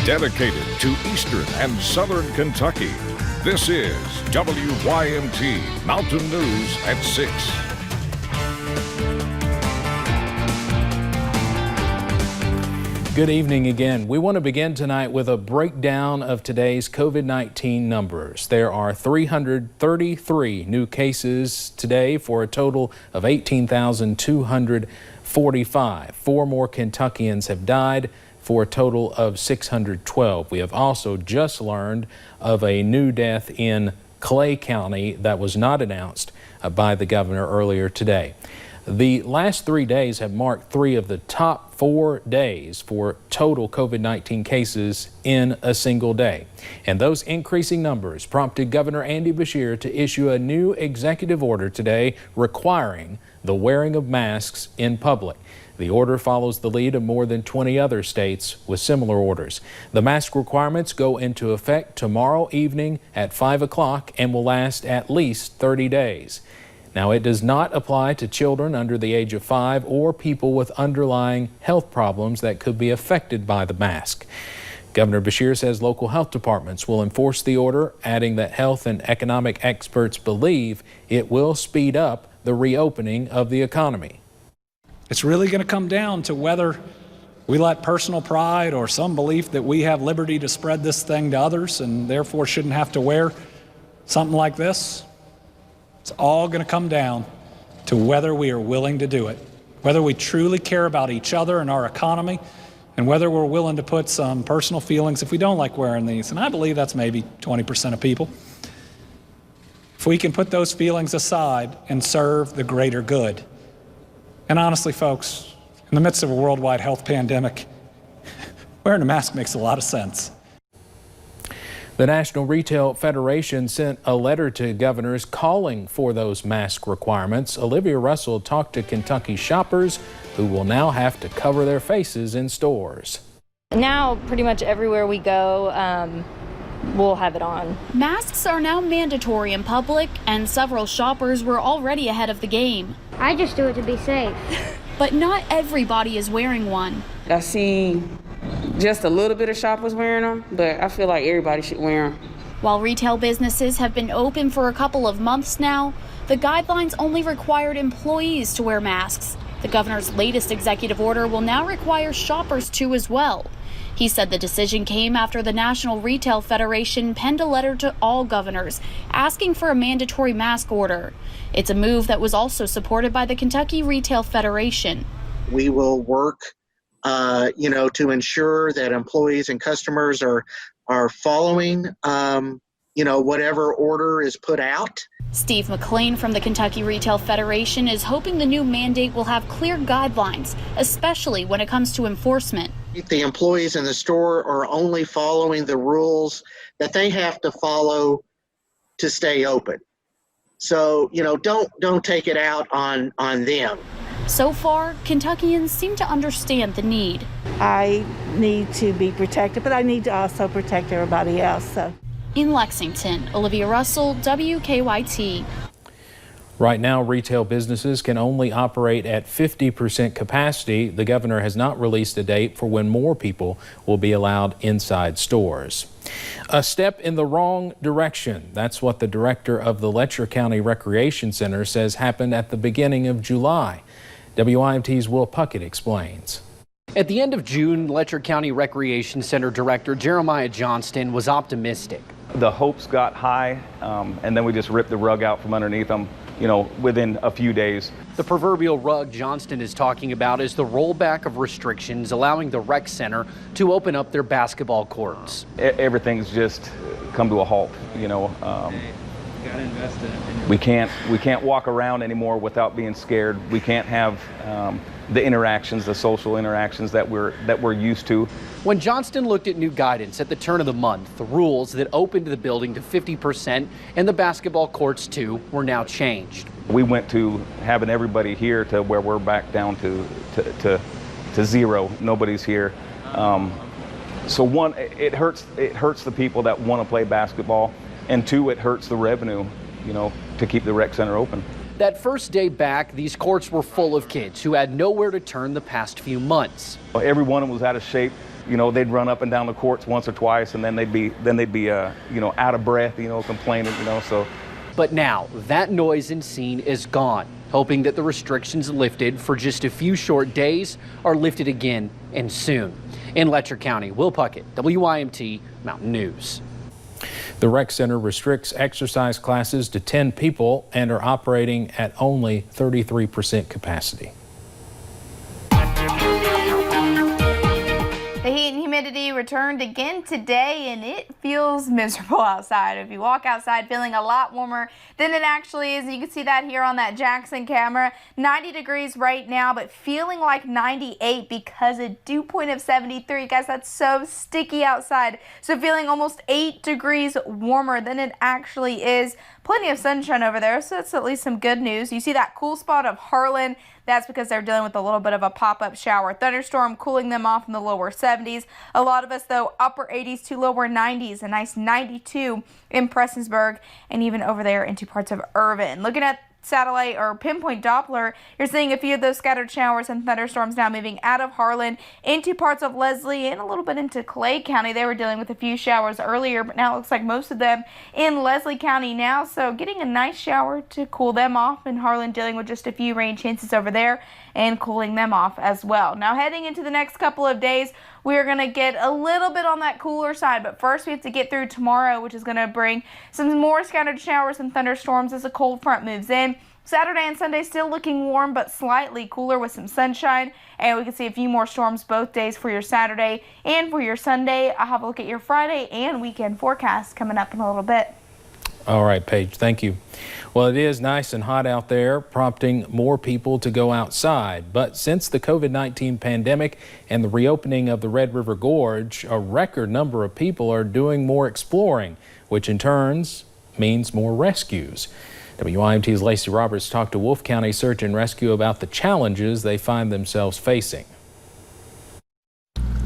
dedicated to Eastern and Southern Kentucky. This is WYMT Mountain News at 6. Good evening again. We want to begin tonight with a breakdown of today's COVID-19 numbers. There are 333 new cases today for a total of 18,245. 4 more Kentuckians have died for a total of 612. We have also just learned of a new death in Clay County that was not announced by the governor earlier today. The last 3 days have marked 3 of the top 4 days for total COVID-19 cases in a single day. And those increasing numbers prompted Governor Andy Beshear to issue a new executive order today requiring the wearing of masks in public. The order follows the lead of more than 20 other states with similar orders. The mask requirements go into effect tomorrow evening at 5 o'clock and will last at least 30 days. Now, it does not apply to children under the age of 5 or people with underlying health problems that could be affected by the mask. Governor Beshear says local health departments will enforce the order, adding that health and economic experts believe it will speed up the reopening of the economy. It's really going to come down to whether we let personal pride or some belief that we have liberty to spread this thing to others and therefore shouldn't have to wear something like this. It's all going to come down to whether we are willing to do it, whether we truly care about each other and our economy, and whether we're willing to put some personal feelings if we don't like wearing these. And I believe that's maybe 20% of people. If we can put those feelings aside and serve the greater good. And honestly, folks, in the midst of a worldwide health pandemic, wearing a mask makes a lot of sense. The National Retail Federation sent a letter to governors calling for those mask requirements. Olivia Russell talked to Kentucky shoppers who will now have to cover their faces in stores. Now, pretty much everywhere we go, we'll have it on. Masks are now mandatory in public, and several shoppers were already ahead of the game. I just do it to be safe. But not everybody is wearing one. I see just a little bit of shoppers wearing them, but I feel like everybody should wear them. While retail businesses have been open for a couple of months now, the guidelines only required employees to wear masks. The governor's latest executive order will now require shoppers to as well. He said the decision came after the National Retail Federation penned a letter to all governors asking for a mandatory mask order. It's a move that was also supported by the Kentucky Retail Federation. We will work to ensure that employees and customers are following, whatever order is put out. Steve McLean from the Kentucky Retail Federation is hoping the new mandate will have clear guidelines, especially when it comes to enforcement. The employees in the store are only following the rules that they have to follow to stay open. So, don't take it out on them. So far, Kentuckians seem to understand the need. I need to be protected, but I need to also protect everybody else. So. In Lexington, Olivia Russell, WKYT. Right now, retail businesses can only operate at 50% capacity. The governor has not released a date for when more people will be allowed inside stores. A step in the wrong direction. That's what the director of the Letcher County Recreation Center says happened at the beginning of July. WYMT's Will Puckett explains. At the end of June, Letcher County Recreation Center Director Jeremiah Johnston was optimistic. The hopes got high, and then we just ripped the rug out from underneath them, within a few days. The proverbial rug Johnston is talking about is the rollback of restrictions allowing the rec center to open up their basketball courts. Everything's just come to a halt, We can't walk around anymore without being scared. We can't have the interactions, the social interactions that we're used to. When Johnston looked at new guidance at the turn of the month, the rules that opened the building to 50% and the basketball courts too were now changed. We went to having everybody here to where we're back down to zero. Nobody's here. So one, it hurts the people that want to play basketball, and two, it hurts the revenue, to keep the rec center open. That first day back, these courts were full of kids who had nowhere to turn the past few months. Every one of them was out of shape. they'd run up and down the courts once or twice, and then they'd be out of breath, complaining, so. But now that noise and scene is gone, hoping that the restrictions lifted for just a few short days are lifted again and soon. In Letcher County, Will Puckett, WYMT Mountain News. The rec center restricts exercise classes to 10 people and are operating at only 33% capacity. The heat and humidity returned again today, and it feels miserable outside. If you walk outside feeling a lot warmer than it actually is, and you can see that here on that Jackson camera. 90 degrees right now, but feeling like 98 because a dew point of 73. Guys, that's so sticky outside. So feeling almost 8 degrees warmer than it actually is. Plenty of sunshine over there, so that's at least some good news. You see that cool spot of Harlan. That's because they're dealing with a little bit of a pop-up shower thunderstorm, cooling them off in the lower 70s. A lot of us, though, upper 80s to lower 90s. A nice 92 in Prestonsburg and even over there into parts of Irvin. Looking at satellite or pinpoint Doppler, you're seeing a few of those scattered showers and thunderstorms now moving out of Harlan into parts of Leslie and a little bit into Clay County. They were dealing with a few showers earlier, but now it looks like most of them in Leslie County now. So getting a nice shower to cool them off, and Harlan dealing with just a few rain chances over there and cooling them off as well. Now heading into the next couple of days, we're going to get a little bit on that cooler side, but first we have to get through tomorrow, which is going to bring some more scattered showers and thunderstorms as a cold front moves in. Saturday and Sunday still looking warm, but slightly cooler with some sunshine, and we can see a few more storms both days for your Saturday and for your Sunday. I'll have a look at your Friday and weekend forecast coming up in a little bit. All right, Paige, thank you. Well, it is nice and hot out there, prompting more people to go outside. But since the COVID-19 pandemic and the reopening of the Red River Gorge, a record number of people are doing more exploring, which in turn means more rescues. WYMT's Lacey Roberts talked to Wolfe County Search and Rescue about the challenges they find themselves facing.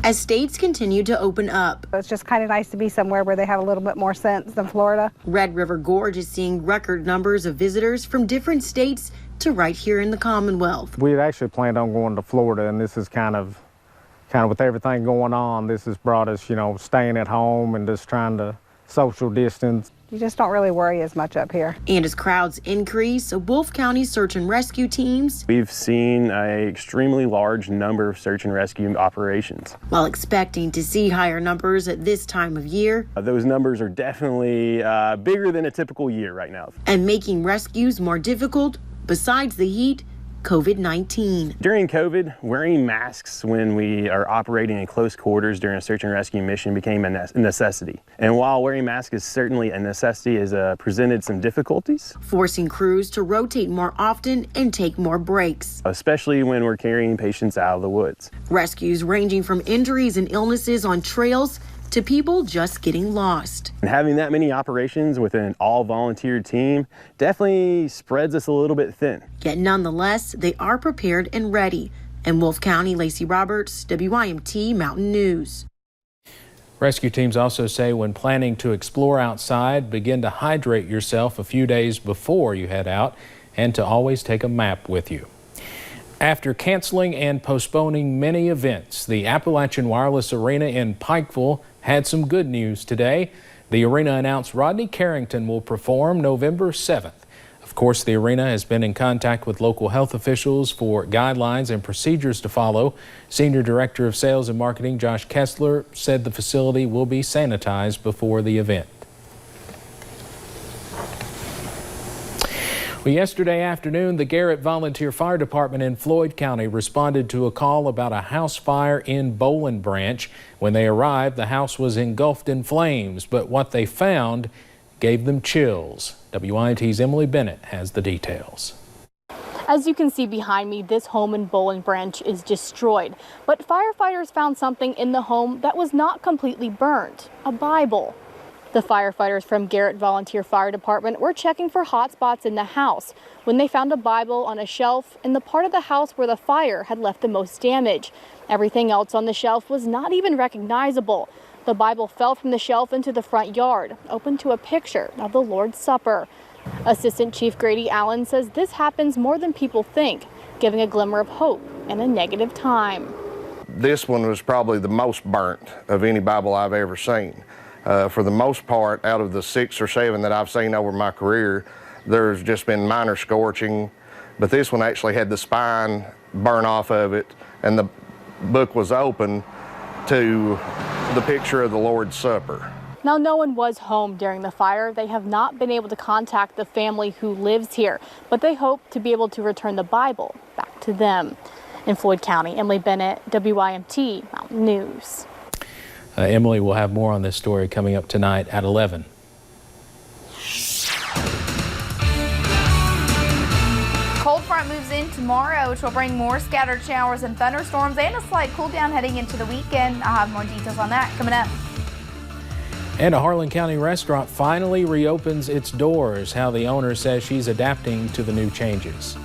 As states continue to open up, it's just kind of nice to be somewhere where they have a little bit more sense than Florida. Red River Gorge is seeing record numbers of visitors from different states to right here in the Commonwealth. We had actually planned on going to Florida, and this is kind of with everything going on, this has brought us, staying at home and just trying to social distance. You just don't really worry as much up here. And as crowds increase, Wolfe County search and rescue teams, we've seen an extremely large number of search and rescue operations. While expecting to see higher numbers at this time of year, those numbers are definitely bigger than a typical year right now. And making rescues more difficult, besides the heat, COVID-19. During COVID, wearing masks when we are operating in close quarters during a search and rescue mission became a necessity. And while wearing masks is certainly a necessity, has presented some difficulties. Forcing crews to rotate more often and take more breaks. Especially when we're carrying patients out of the woods. Rescues ranging from injuries and illnesses on trails to people just getting lost. And having that many operations with an all-volunteer team definitely spreads us a little bit thin. Yet nonetheless, they are prepared and ready. In Wolfe County, Lacey Roberts, WYMT Mountain News. Rescue teams also say when planning to explore outside, begin to hydrate yourself a few days before you head out and to always take a map with you. After canceling and postponing many events, the Appalachian Wireless Arena in Pikeville had some good news today. The arena announced Rodney Carrington will perform November 7th. Of course, the arena has been in contact with local health officials for guidelines and procedures to follow. Senior Director of Sales and Marketing Josh Kessler said the facility will be sanitized before the event. Well, yesterday afternoon, the Garrett Volunteer Fire Department in Floyd County responded to a call about a house fire in Boland Branch. When they arrived, the house was engulfed in flames, but what they found gave them chills. WYMT's Emily Bennett has the details. As you can see behind me, this home in Boland Branch is destroyed, but firefighters found something in the home that was not completely burned, a Bible. The firefighters from Garrett Volunteer Fire Department were checking for hot spots in the house when they found a Bible on a shelf in the part of the house where the fire had left the most damage. Everything else on the shelf was not even recognizable. The Bible fell from the shelf into the front yard, open to a picture of the Lord's Supper. Assistant Chief Grady Allen says this happens more than people think, giving a glimmer of hope in a negative time. this one was probably the most burnt of any Bible I've ever seen. For the most part, out of the 6 or 7 that I've seen over my career, there's just been minor scorching, but this one actually had the spine burn off of it, and the book was open to the picture of the Lord's Supper. Now, no one was home during the fire. They have not been able to contact the family who lives here, but they hope to be able to return the Bible back to them. In Floyd County, Emily Bennett, WYMT Mountain News. Emily will have more on this story coming up tonight at 11. Cold front moves in tomorrow, which will bring more scattered showers and thunderstorms and a slight cool down heading into the weekend. I'll have more details on that coming up. And a Harlan County restaurant finally reopens its doors. How the owner says she's adapting to the new changes.